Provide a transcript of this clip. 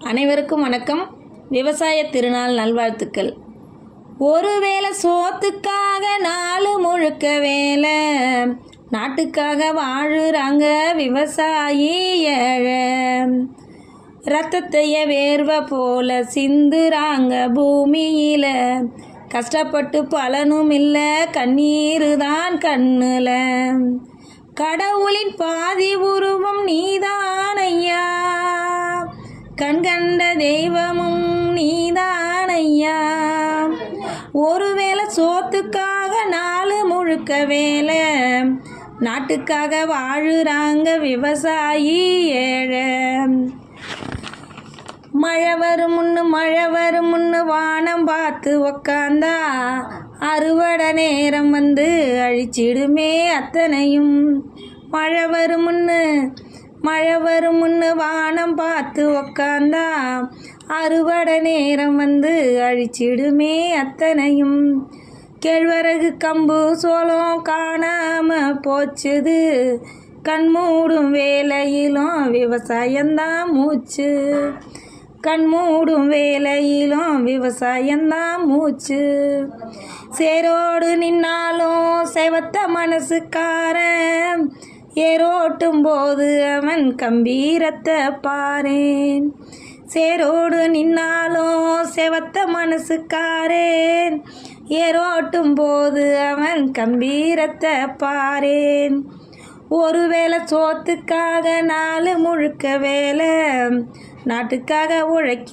அனைவருக்கும் வணக்கம். விவசாய திருநாள் நல்வாழ்த்துக்கள். ஒருவேளை சோத்துக்காக நாலு முழுக்க வேலை, நாட்டுக்காக வாழுறாங்க விவசாயி ஏழை. ரத்தத்தைய வேர்வை போல சிந்துறாங்க பூமியில, கஷ்டப்பட்டு பலனும் இல்லை கண்ணீரு தான் கண்ணுல. கடவுளின் பாதி உருவம் நீதானையா, கண்கண்ட தெய்வமும் நீதானையா. ஒருவேளை சோத்துக்காக நாலு முழுக்க வேலை, நாட்டுக்காக வாழுறாங்க விவசாயி ஏழை. மழை வரும் முன்னு வானம் பார்த்து உக்காந்தா, அறுவடை நேரம் வந்து அழிச்சிடுமே அத்தனையும். மழை வரும் முன்னு வானம் பார்த்து உக்காந்தா, அறுவடை நேரம் வந்து அழிச்சிடுமே அத்தனையும். கேழ்வரகு கம்பு சோளம் காணாம போச்சுது, கண்மூடும் வேலையிலும் விவசாயந்தான் மூச்சு. கண்மூடும் வேலையிலும் விவசாயந்தான் மூச்சு. சேரோடு நின்னாலும் செவத்த மனசுக்காரன், ஏரோட்டும் போது அவன் கம்பீரத்தை பாரேன். சேரோடு நின்னாலும் செவத்த மனசுக்காரேன், ஏரோட்டும் போது அவன் கம்பீரத்தை பாரேன். ஒருவேளை சோத்துக்காக நாலு முழுக்க வேலை, நாட்டுக்காக